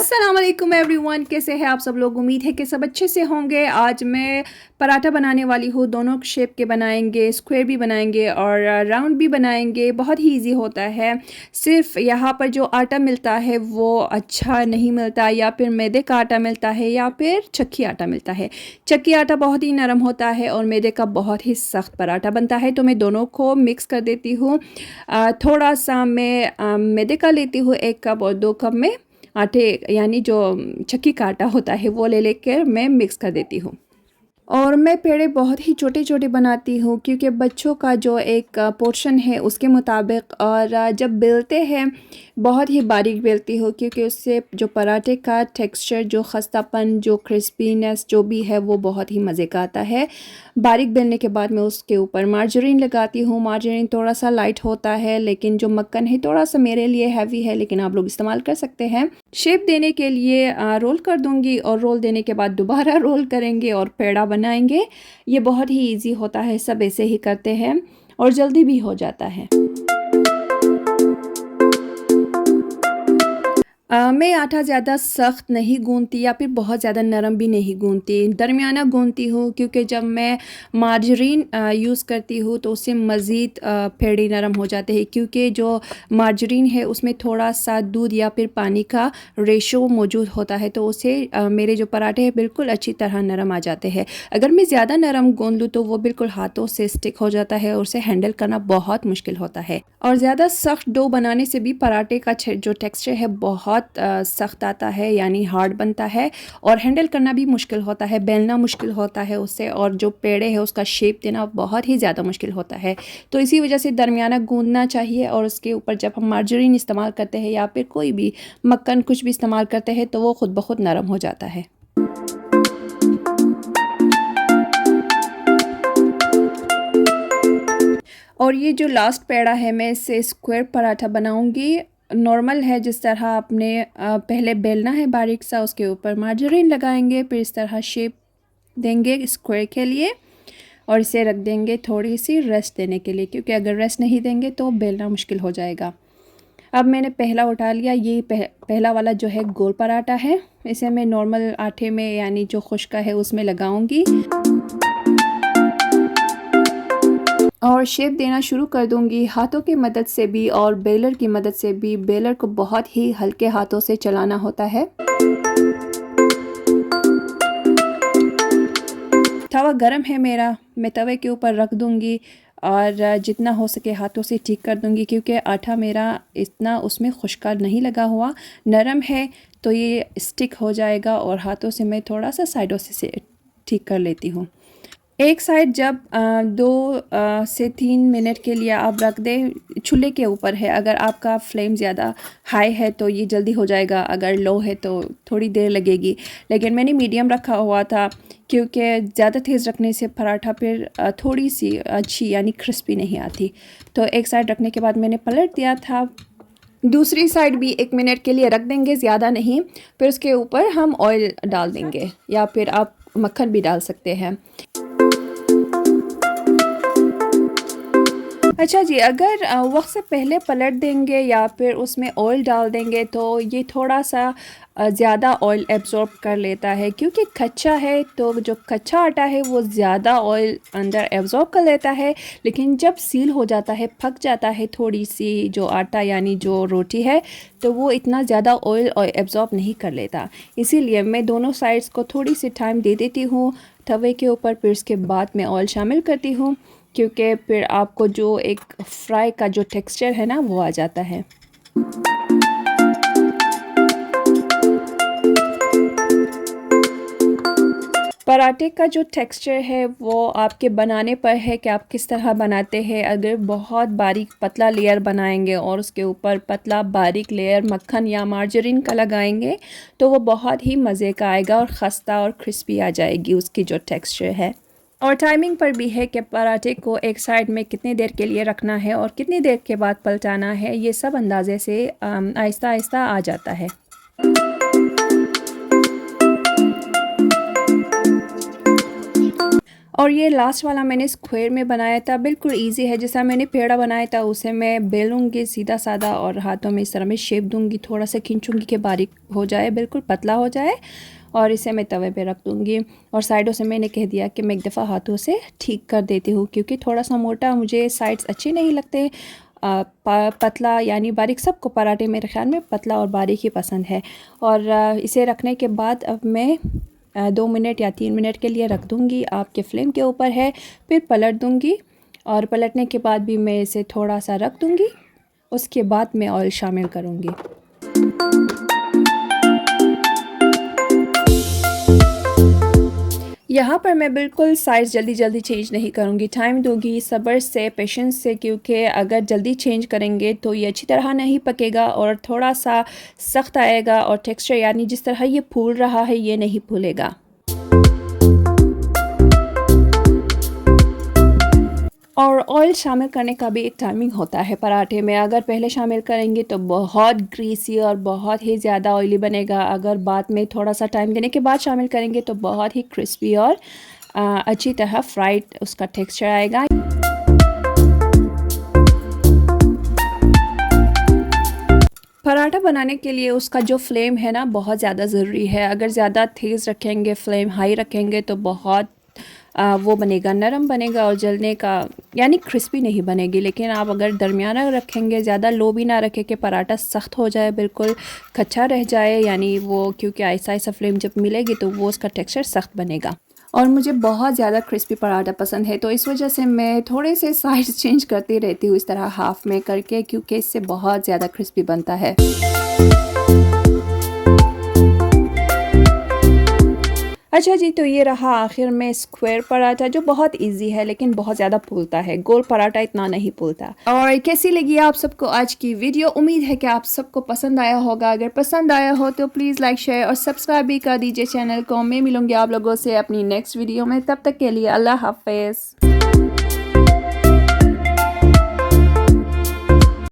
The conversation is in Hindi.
अस्सलाम वालेकुम एवरीवन, कैसे हैं आप सब लोग। उम्मीद है कि सब अच्छे से होंगे। आज मैं पराठा बनाने वाली हूँ। दोनों शेप के बनाएंगे, स्क्वायर भी बनाएंगे और राउंड भी बनाएंगे। बहुत ही इजी होता है। सिर्फ यहाँ पर जो आटा मिलता है वो अच्छा नहीं मिलता, या फिर मैदे का आटा मिलता है या फिर चक्की आटा मिलता है। चक्की आटा बहुत ही नरम होता है और मैदे का बहुत ही सख्त पराठा बनता है। तो मैं दोनों को मिक्स कर देती हूँ। थोड़ा सा मैं मैदे का लेती हूँ 1 कप, और 2 कप में आटे यानी जो चक्की का आटा होता है वो ले लेकर मैं मिक्स कर देती हूँ। और मैं पेड़े बहुत ही छोटे छोटे बनाती हूँ, क्योंकि बच्चों का जो एक पोर्शन है उसके मुताबिक। और जब बेलते हैं बहुत ही बारीक बेलती हूँ, क्योंकि उससे जो पराठे का टेक्सचर, जो खस्तापन, जो क्रिस्पीनेस जो भी है वो बहुत ही मज़े का आता है। बारीक बेलने के बाद मैं उसके ऊपर मार्जरीन लगाती हूँ। मार्जरीन थोड़ा सा लाइट होता है, लेकिन जो मक्खन है थोड़ा सा मेरे लिए हैवी है, लेकिन आप लोग इस्तेमाल कर सकते हैं। शेप देने के लिए रोल कर दूँगी, और रोल देने के बाद दोबारा रोल करेंगे और पेड़ा बनाएंगे। ये बहुत ही इजी होता है, सब ऐसे ही करते हैं और जल्दी भी हो जाता है। मैं आटा ज़्यादा सख्त नहीं गूँथती या फिर बहुत ज़्यादा नरम भी नहीं गूँथती, दरमियाना गूँथती हूँ, क्योंकि जब मैं मार्जरीन यूज़ करती हूँ तो उससे मज़ीद पेड़े नरम हो जाते हैं, क्योंकि जो मार्जरीन है उसमें थोड़ा सा दूध या फिर पानी का रेशो मौजूद होता है, तो उससे मेरे जो पराठे हैं बिल्कुल अच्छी तरह नरम आ जाते हैं। अगर मैं ज़्यादा नरम गूँथ लूँ तो वो बिल्कुल हाथों से स्टिक हो जाता है और उसे हैंडल करना बहुत मुश्किल होता है। और ज़्यादा सख्त डो बनाने से भी पराठे का जो टेक्सचर है बहुत सख्त आता है, यानी हार्ड बनता है, और हैंडल करना भी मुश्किल होता है, बेलना मुश्किल होता है उससे, और जो पेड़े है उसका शेप देना बहुत ही ज़्यादा मुश्किल होता है। तो इसी वजह से दरमियाना गूंदना चाहिए, और उसके ऊपर जब हम मार्जरीन इस्तेमाल करते हैं या फिर कोई भी मक्खन कुछ भी इस्तेमाल करते हैं तो वो खुद ब खुद नरम हो जाता है। और ये जो लास्ट पेड़ा है, मैं इससे स्क्वायर पराठा बनाऊंगी। नॉर्मल है, जिस तरह आपने पहले बेलना है बारीक सा, उसके ऊपर मार्जरीन लगाएंगे, फिर इस तरह शेप देंगे स्क्वायर के लिए, और इसे रख देंगे थोड़ी सी रेस्ट देने के लिए, क्योंकि अगर रेस्ट नहीं देंगे तो बेलना मुश्किल हो जाएगा। अब मैंने पहला उठा लिया। ये पहला वाला जो है गोल पराठा है, इसे मैं नॉर्मल आटे में यानी जो खुश्का है उसमें लगाऊंगी और शेप देना शुरू कर दूंगी, हाथों की मदद से भी और बेलर की मदद से भी। बेलर को बहुत ही हल्के हाथों से चलाना होता है। तवा गरम है मेरा, मैं तवे के ऊपर रख दूंगी और जितना हो सके हाथों से ठीक कर दूंगी, क्योंकि आटा मेरा इतना उसमें खुश्का नहीं लगा हुआ, नरम है, तो ये स्टिक हो जाएगा, और हाथों से मैं थोड़ा सा साइडों से ठीक कर लेती हूँ। एक साइड जब 2 से 3 मिनट के लिए आप रख दें, चूल्हे के ऊपर है। अगर आपका फ्लेम ज़्यादा हाई है तो ये जल्दी हो जाएगा, अगर लो है तो थोड़ी देर लगेगी। लेकिन मैंने मीडियम रखा हुआ था, क्योंकि ज़्यादा तेज़ रखने से पराठा फिर थोड़ी सी अच्छी यानी क्रिस्पी नहीं आती। तो एक साइड रखने के बाद मैंने पलट दिया था। दूसरी साइड भी 1 मिनट के लिए रख देंगे, ज़्यादा नहीं। फिर उसके ऊपर हम ऑयल डाल देंगे, या फिर आप मक्खन भी डाल सकते हैं। अच्छा जी, अगर वक्त से पहले पलट देंगे या फिर उसमें ऑयल डाल देंगे तो ये थोड़ा सा ज़्यादा ऑयल एब्ज़ॉर्ब कर लेता है, क्योंकि कच्चा है तो जो कच्चा आटा है वो ज़्यादा ऑयल अंदर एब्ज़ॉर्ब कर लेता है। लेकिन जब सील हो जाता है, पक जाता है थोड़ी सी जो आटा यानी जो रोटी है, तो वो इतना ज़्यादा ऑयल एब्ज़ॉर्ब नहीं कर लेता। इसीलिए मैं दोनों साइड्स को थोड़ी सी टाइम दे देती हूँ तवे के ऊपर, फिर उसके बाद मैं ऑयल शामिल करती हूँ, क्योंकि फिर आपको जो एक फ्राई का जो टेक्सचर है ना वो आ जाता है। पराठे का जो टेक्सचर है वो आपके बनाने पर है कि आप किस तरह बनाते हैं। अगर बहुत बारीक पतला लेयर बनाएंगे और उसके ऊपर पतला बारीक लेयर मक्खन या मार्जरीन का लगाएंगे तो वो बहुत ही मज़े का आएगा, और खस्ता और क्रिस्पी आ जाएगी उसकी जो टेक्सचर है। और टाइमिंग पर भी है कि पराठे को एक साइड में कितनी देर के लिए रखना है और कितनी देर के बाद पलटाना है, ये सब अंदाज़े से आहिस्ता आहिस्ता आ जाता है। और ये लास्ट वाला मैंने स्क्वायर में बनाया था, बिल्कुल इजी है। जैसा मैंने पेड़ा बनाया था उसे मैं बेलूँगी सीधा साधा और हाथों में इस तरह में शेप दूँगी, थोड़ा सा खींचूँगी कि बारीक हो जाए, बिल्कुल पतला हो जाए। और इसे मैं तवे पे रख दूँगी और साइडों से मैंने कह दिया कि मैं एक दफ़ा हाथों से ठीक कर देती हूँ, क्योंकि थोड़ा सा मोटा मुझे साइड्स अच्छे नहीं लगते। पतला यानी बारीक, सबको पराठे मेरे ख़्याल में पतला और बारीक ही पसंद है। और इसे रखने के बाद अब मैं 2 मिनट या 3 मिनट के लिए रख दूँगी, आपके फ्लेम के ऊपर है। फिर पलट दूँगी और पलटने के बाद भी मैं इसे थोड़ा सा रख दूँगी। उसके बाद मैं ऑयल शामिल करूँगी। यहाँ पर मैं बिल्कुल साइज़ जल्दी जल्दी चेंज नहीं करूँगी, टाइम दूँगी सब्र से, पेशेंस से, क्योंकि अगर जल्दी चेंज करेंगे तो ये अच्छी तरह नहीं पकेगा और थोड़ा सा सख्त आएगा और टेक्सचर यानी जिस तरह ये फूल रहा है ये नहीं फूलेगा। और ऑयल शामिल करने का भी एक टाइमिंग होता है पराठे में। अगर पहले शामिल करेंगे तो बहुत ग्रीसी और बहुत ही ज़्यादा ऑयली बनेगा। अगर बाद में थोड़ा सा टाइम देने के बाद शामिल करेंगे तो बहुत ही क्रिस्पी और अच्छी तरह फ्राइड उसका टेक्सचर आएगा। पराठा बनाने के लिए उसका जो फ्लेम है ना बहुत ज़्यादा ज़रूरी है। अगर ज़्यादा तेज़ रखेंगे, फ्लेम हाई रखेंगे तो बहुत वो बनेगा, नरम बनेगा और जलने का यानी क्रिस्पी नहीं बनेगी। लेकिन आप अगर दरमियाना रखेंगे, ज़्यादा लो भी ना रखें कि पराठा सख्त हो जाए, बिल्कुल कच्चा रह जाए, यानी वो क्योंकि ऐसा ऐसा फ्लेम जब मिलेगी तो वो उसका टेक्सचर सख्त बनेगा। और मुझे बहुत ज़्यादा क्रिस्पी पराठा पसंद है, तो इस वजह से मैं थोड़े से साइड चेंज करती रहती हूँ इस तरह हाफ़ में करके, क्योंकि इससे बहुत ज़्यादा क्रिस्पी बनता है। अच्छा जी, तो ये रहा आखिर में स्क्वायर पराठा, जो बहुत इजी है लेकिन बहुत ज़्यादा फूलता है। गोल पराठा इतना नहीं फूलता। और कैसी लगी आप सबको आज की वीडियो? उम्मीद है कि आप सबको पसंद आया होगा। अगर पसंद आया हो तो प्लीज़ लाइक, शेयर और सब्सक्राइब भी कर दीजिए चैनल को। मैं मिलूँगी आप लोगों से अपनी नेक्स्ट वीडियो में, तब तक के लिए अल्लाह हाफ़िज़।